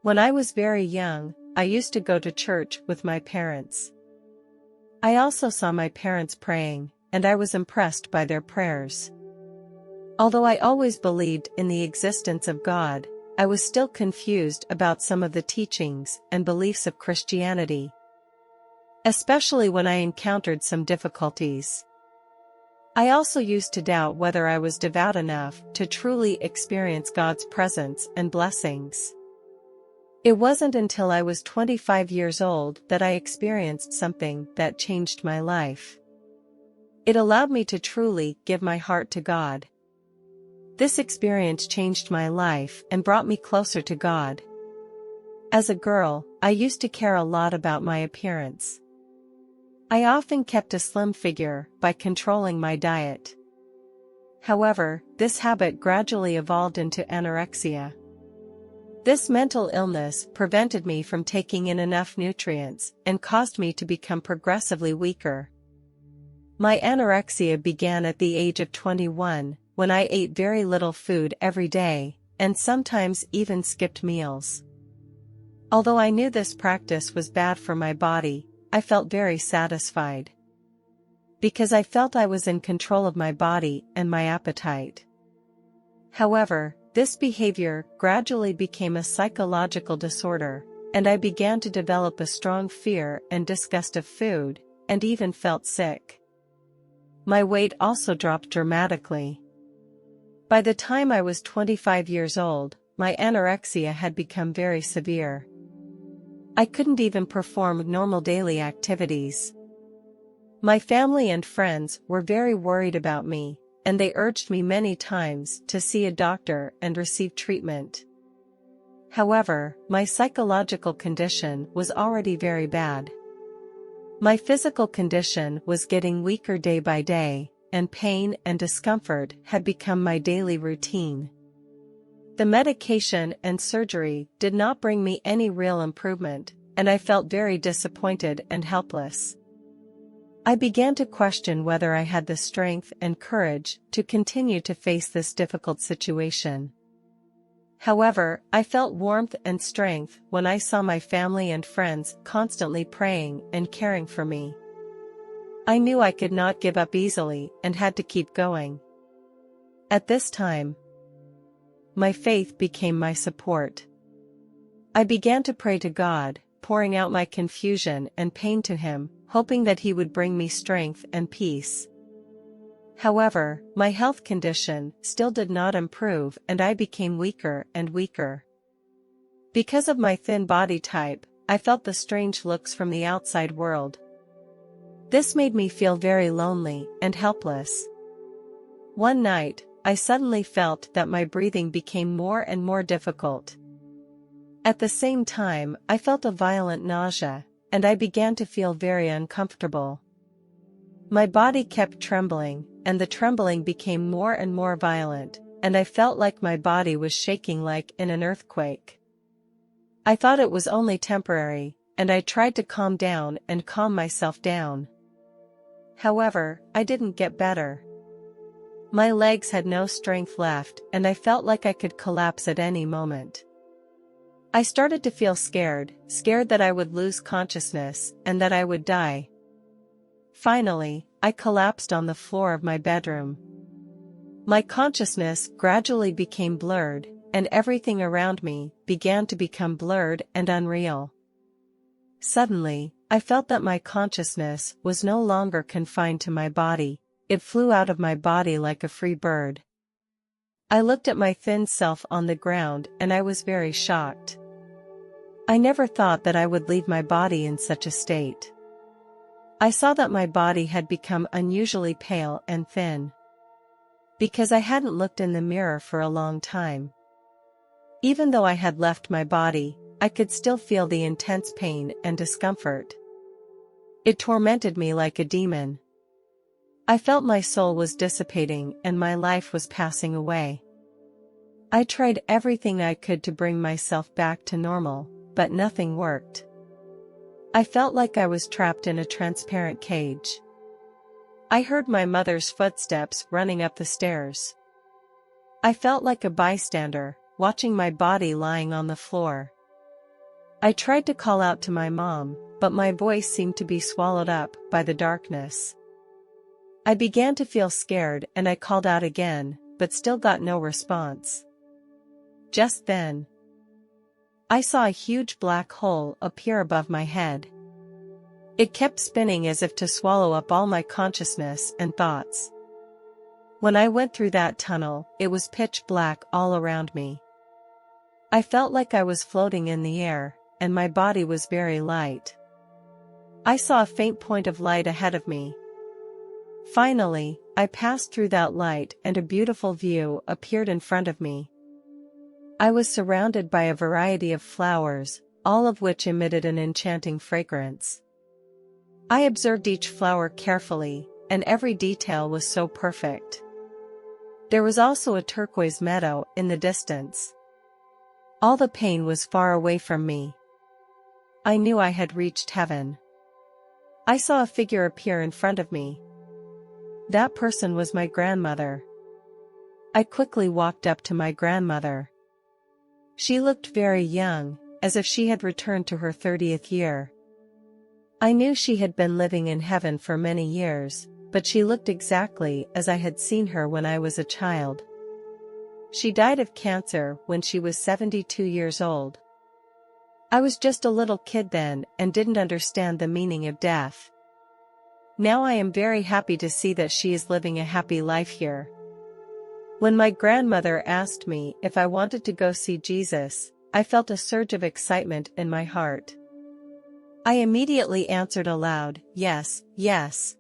When I was very young, I used to go to church with my parents. I also saw my parents praying, and I was impressed by their prayers. Although I always believed in the existence of God, I was still confused about some of the teachings and beliefs of Christianity, especially when I encountered some difficulties. I also used to doubt whether I was devout enough to truly experience God's presence and blessings. It wasn't until I was 25 years old that I experienced something that changed my life. It allowed me to truly give my heart to God. This experience changed my life and brought me closer to God. As a girl, I used to care a lot about my appearance. I often kept a slim figure by controlling my diet. However, this habit gradually evolved into anorexia. This mental illness prevented me from taking in enough nutrients and caused me to become progressively weaker. My anorexia began at the age of 21, when I ate very little food every day, and sometimes even skipped meals. Although I knew this practice was bad for my body, I felt very satisfied, because I felt I was in control of my body and my appetite. However, this behavior gradually became a psychological disorder, and I began to develop a strong fear and disgust of food, and even felt sick. My weight also dropped dramatically. By the time I was 25 years old, my anorexia had become very severe. I couldn't even perform normal daily activities. My family and friends were very worried about me, and they urged me many times to see a doctor and receive treatment. However, my psychological condition was already very bad. My physical condition was getting weaker day by day, and pain and discomfort had become my daily routine. The medication and surgery did not bring me any real improvement, and I felt very disappointed and helpless. I began to question whether I had the strength and courage to continue to face this difficult situation. However, I felt warmth and strength when I saw my family and friends constantly praying and caring for me. I knew I could not give up easily and had to keep going. At this time, my faith became my support. I began to pray to God, pouring out my confusion and pain to Him, hoping that He would bring me strength and peace. However, my health condition still did not improve, and I became weaker and weaker. Because of my thin body type, I felt the strange looks from the outside world. This made me feel very lonely and helpless. One night, I suddenly felt that my breathing became more and more difficult. At the same time, I felt a violent nausea, and I began to feel very uncomfortable. My body kept trembling, and the trembling became more and more violent, and I felt like my body was shaking like in an earthquake. I thought it was only temporary, and I tried to calm down and calm myself down. However, I didn't get better. My legs had no strength left, and I felt like I could collapse at any moment. I started to feel scared that I would lose consciousness and that I would die. Finally, I collapsed on the floor of my bedroom. My consciousness gradually became blurred, and everything around me began to become blurred and unreal. Suddenly, I felt that my consciousness was no longer confined to my body. It flew out of my body like a free bird. I looked at my thin self on the ground and I was very shocked. I never thought that I would leave my body in such a state. I saw that my body had become unusually pale and thin, because I hadn't looked in the mirror for a long time. Even though I had left my body, I could still feel the intense pain and discomfort. It tormented me like a demon. I felt my soul was dissipating and my life was passing away. I tried everything I could to bring myself back to normal, but nothing worked. I felt like I was trapped in a transparent cage. I heard my mother's footsteps running up the stairs. I felt like a bystander, watching my body lying on the floor. I tried to call out to my mom, but my voice seemed to be swallowed up by the darkness. I began to feel scared and I called out again, but still got no response. Just then, I saw a huge black hole appear above my head. It kept spinning as if to swallow up all my consciousness and thoughts. When I went through that tunnel, it was pitch black all around me. I felt like I was floating in the air, and my body was very light. I saw a faint point of light ahead of me. Finally, I passed through that light and a beautiful view appeared in front of me. I was surrounded by a variety of flowers, all of which emitted an enchanting fragrance. I observed each flower carefully, and every detail was so perfect. There was also a turquoise meadow in the distance. All the pain was far away from me. I knew I had reached heaven. I saw a figure appear in front of me. That person was my grandmother. I quickly walked up to my grandmother. She looked very young, as if she had returned to her 30th year. I knew she had been living in heaven for many years, but she looked exactly as I had seen her when I was a child. She died of cancer when she was 72 years old. I was just a little kid then and didn't understand the meaning of death. Now I am very happy to see that she is living a happy life here. When my grandmother asked me if I wanted to go see Jesus, I felt a surge of excitement in my heart. I immediately answered aloud, yes, yes.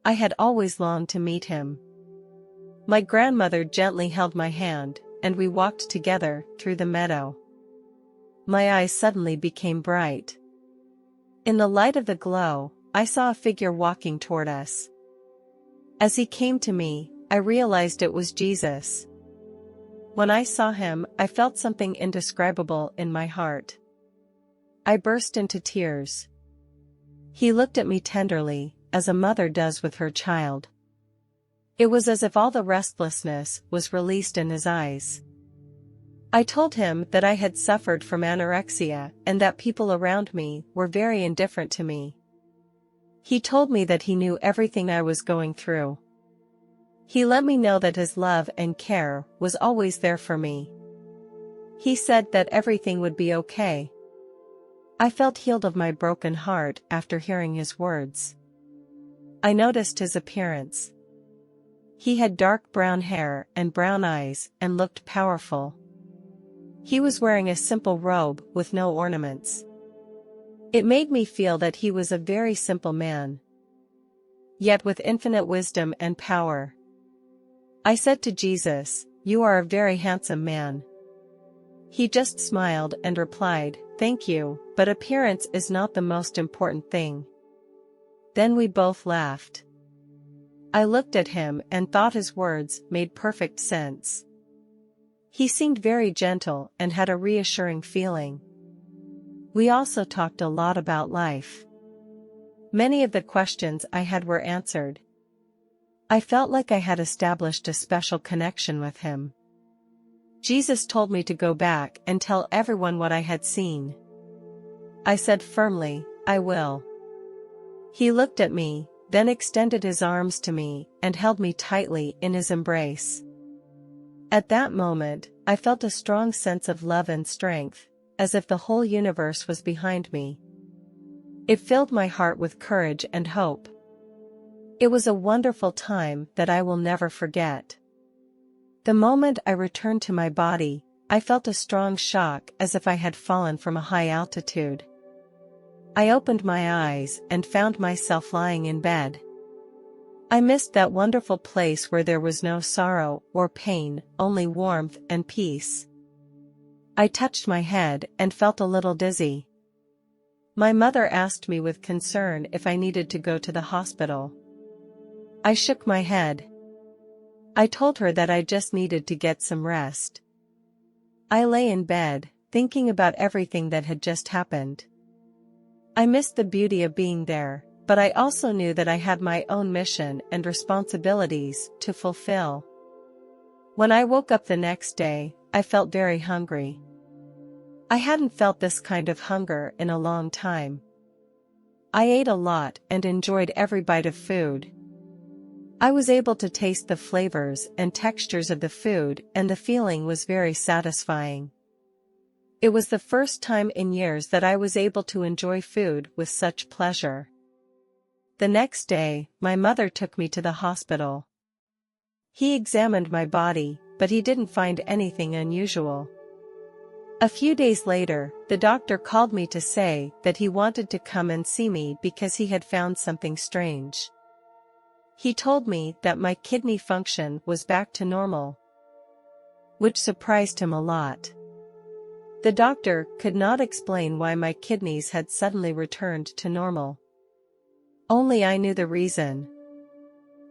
I had always longed to meet him. My grandmother gently held my hand, and we walked together through the meadow. My eyes suddenly became bright. In the light of the glow, I saw a figure walking toward us. As he came to me, I realized it was Jesus. When I saw him, I felt something indescribable in my heart. I burst into tears. He looked at me tenderly, as a mother does with her child. It was as if all the restlessness was released in his eyes. I told him that I had suffered from anorexia and that people around me were very indifferent to me. He told me that he knew everything I was going through. He let me know that his love and care was always there for me. He said that everything would be okay. I felt healed of my broken heart after hearing his words. I noticed his appearance. He had dark brown hair and brown eyes and looked powerful. He was wearing a simple robe with no ornaments. It made me feel that he was a very simple man, yet with infinite wisdom and power. I said to Jesus, "You are a very handsome man." He just smiled and replied, "Thank you, but appearance is not the most important thing." Then we both laughed. I looked at him and thought his words made perfect sense. He seemed very gentle and had a reassuring feeling. We also talked a lot about life. Many of the questions I had were answered. I felt like I had established a special connection with him. Jesus told me to go back and tell everyone what I had seen. I said firmly, "I will." He looked at me, then extended his arms to me and held me tightly in his embrace. At that moment, I felt a strong sense of love and strength, as if the whole universe was behind me. It filled my heart with courage and hope. It was a wonderful time that I will never forget. The moment I returned to my body, I felt a strong shock as if I had fallen from a high altitude. I opened my eyes and found myself lying in bed. I missed that wonderful place where there was no sorrow or pain, only warmth and peace. I touched my head and felt a little dizzy. My mother asked me with concern if I needed to go to the hospital. I shook my head. I told her that I just needed to get some rest. I lay in bed, thinking about everything that had just happened. I missed the beauty of being there, but I also knew that I had my own mission and responsibilities to fulfill. When I woke up the next day, I felt very hungry. I hadn't felt this kind of hunger in a long time. I ate a lot and enjoyed every bite of food. I was able to taste the flavors and textures of the food, and the feeling was very satisfying. It was the first time in years that I was able to enjoy food with such pleasure. The next day, my mother took me to the hospital. He examined my body, but he didn't find anything unusual. A few days later, the doctor called me to say that he wanted to come and see me because he had found something strange. He told me that my kidney function was back to normal, which surprised him a lot. The doctor could not explain why my kidneys had suddenly returned to normal. Only I knew the reason.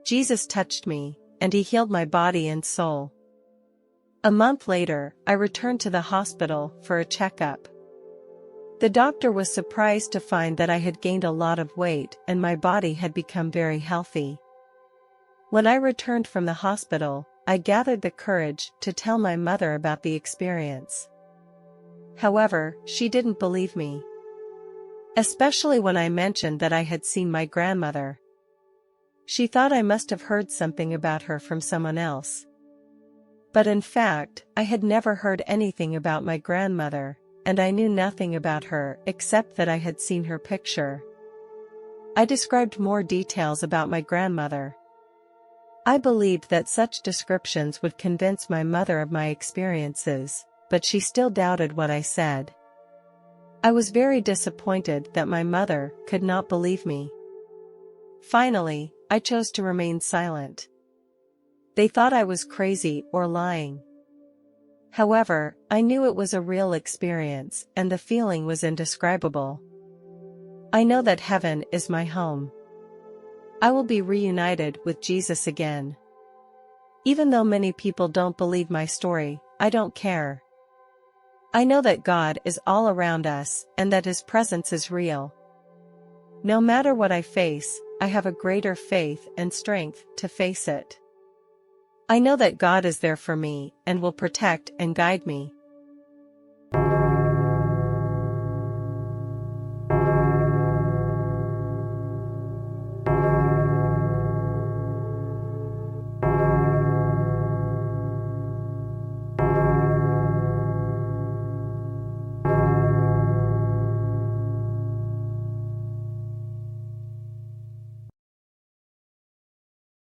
Jesus touched me, and he healed my body and soul. A month later, I returned to the hospital for a checkup. The doctor was surprised to find that I had gained a lot of weight and my body had become very healthy. When I returned from the hospital, I gathered the courage to tell my mother about the experience. However, she didn't believe me. Especially when I mentioned that I had seen my grandmother. She thought I must have heard something about her from someone else. But in fact, I had never heard anything about my grandmother, and I knew nothing about her except that I had seen her picture. I described more details about my grandmother. I believed that such descriptions would convince my mother of my experiences, but she still doubted what I said. I was very disappointed that my mother could not believe me. Finally, I chose to remain silent. They thought I was crazy or lying. However, I knew it was a real experience and the feeling was indescribable. I know that heaven is my home. I will be reunited with Jesus again. Even though many people don't believe my story, I don't care. I know that God is all around us and that His presence is real. No matter what I face, I have a greater faith and strength to face it. I know that God is there for me and will protect and guide me.